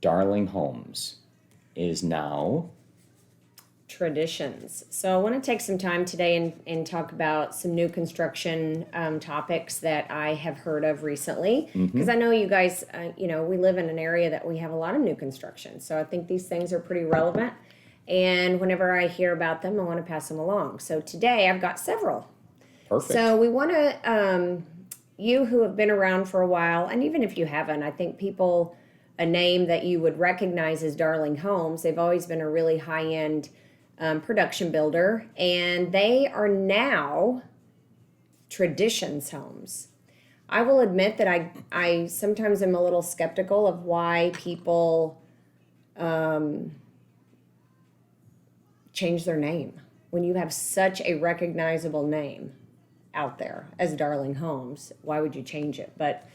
Darling Homes is now Traditions. So I want to take some time today and talk about some new construction topics that I have heard of recently. Because I know you guys, we live in an area that we have a lot of new construction. So I think these things are pretty relevant. And whenever I hear about them, I want to pass them along. So today I've got several. perfect. So we want to, you who have been around for a while, and even if you haven't, I think people, a name that you would recognize as Darling Homes, they've always been a really high-end production builder, and they are now Traditions Homes. I will admit that I sometimes am a little skeptical of why people change their name when you have such a recognizable name out there as Darling Homes. Why would you change it? But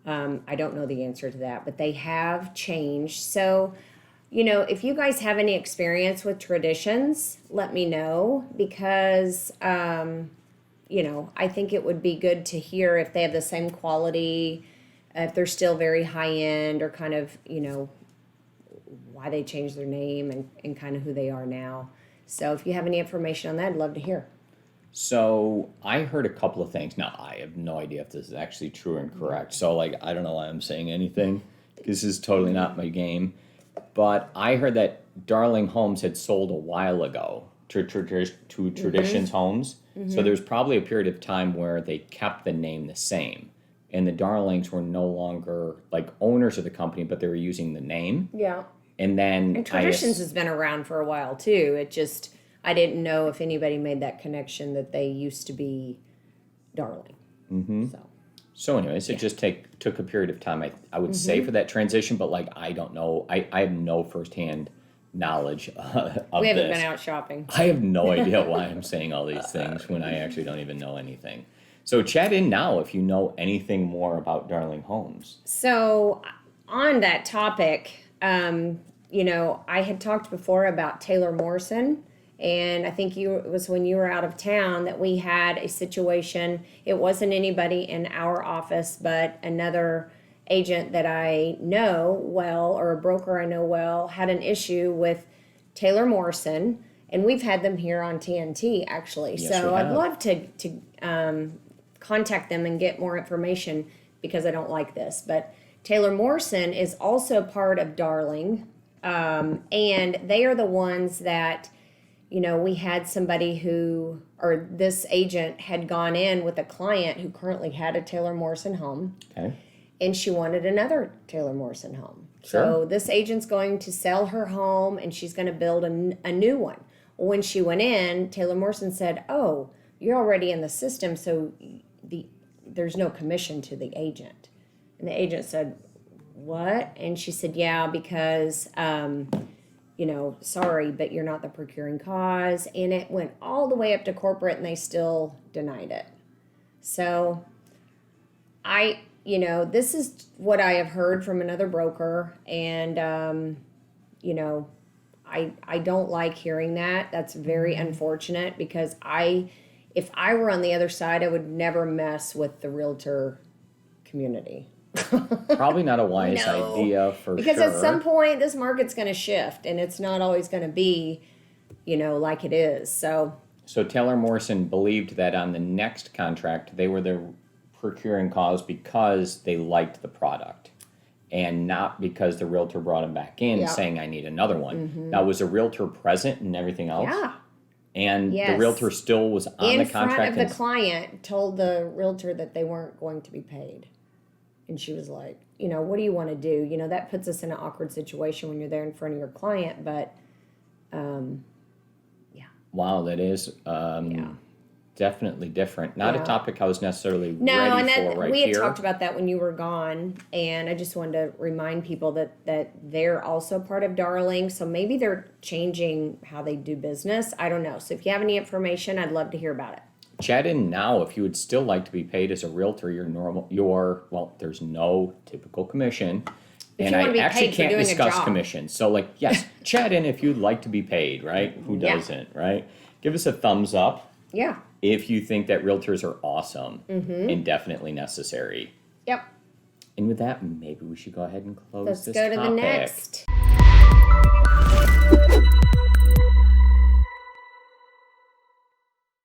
I don't know the answer to that, but they have changed. So, if you guys have any experience with Traditions, let me know, because, I think it would be good to hear if they have the same quality, if they're still very high end, or kind of, why they changed their name and kind of who they are now. So if you have any information on that, I'd love to hear. So I heard a couple of things. Now, I have no idea if this is actually true and correct. So, I don't know why I'm saying anything, because this is totally not my game. But I heard that Darling Homes had sold a while ago to Traditions Homes. So there's probably a period of time where they kept the name the same. And the Darlings were no longer owners of the company, but they were using the name. Yeah. And then And Traditions has been around for a while too. It just, I didn't know if anybody made that connection that they used to be Darling. Mm-hmm. So anyways, it just took a period of time, I would say, for that transition, but I don't know. I have no firsthand knowledge of this. We haven't been out shopping. I have no idea why I'm saying all these things when I actually don't even know anything. So chat in now if you know anything more about Darling Homes. So on that topic, I had talked before about Taylor Morrison. And I think it was when you were out of town that we had a situation. It wasn't anybody in our office, but another agent that I know well, or a broker I know well, had an issue with Taylor Morrison. And we've had them here on TNT, actually. Yes, so we I'd have. love to contact them and get more information, because I don't like this. But Taylor Morrison is also part of Darling. And they are the ones that... we had somebody this agent had gone in with a client who currently had a Taylor Morrison home. Okay. And she wanted another Taylor Morrison home. Sure. So this agent's going to sell her home, and she's going to build a new one. When she went in, Taylor Morrison said, "Oh, you're already in the system, so there's no commission to the agent." And the agent said, "What?" And she said, "Yeah, because... sorry, but you're not the procuring cause." And it went all the way up to corporate, and they still denied it. So this is what I have heard from another broker, and, I don't like hearing that. That's very unfortunate, because if I were on the other side, I would never mess with the realtor community. Probably not a wise No. idea for Because sure. at some point, this market's going to shift, and it's not always going to be, like it is. So Taylor Morrison believed that on the next contract, they were the procuring cause because they liked the product, and not because the realtor brought him back in saying, "I need another one." Mm-hmm. Now, was the realtor present and everything else? yeah. And Yes. the realtor still was on In the contract? front of the client, told the realtor that they weren't going to be paid. And she was like, what do you want to do? That puts us in an awkward situation when you're there in front of your client. But, Wow, that is definitely different. Not a topic I was necessarily ready for right we had here. talked about that when you were gone. And I just wanted to remind people that they're also part of Darling. So maybe they're changing how they do business. I don't know. So if you have any information, I'd love to hear about it. Chat in now if you would still like to be paid as a realtor. There's no typical commission. And I actually can't discuss commission. So yes, chat in if you'd like to be paid, right? Who doesn't, right? Give us a thumbs up. Yeah. If you think that realtors are awesome and definitely necessary. Yep. And with that, maybe we should go ahead and close Let's this go to the topic. next.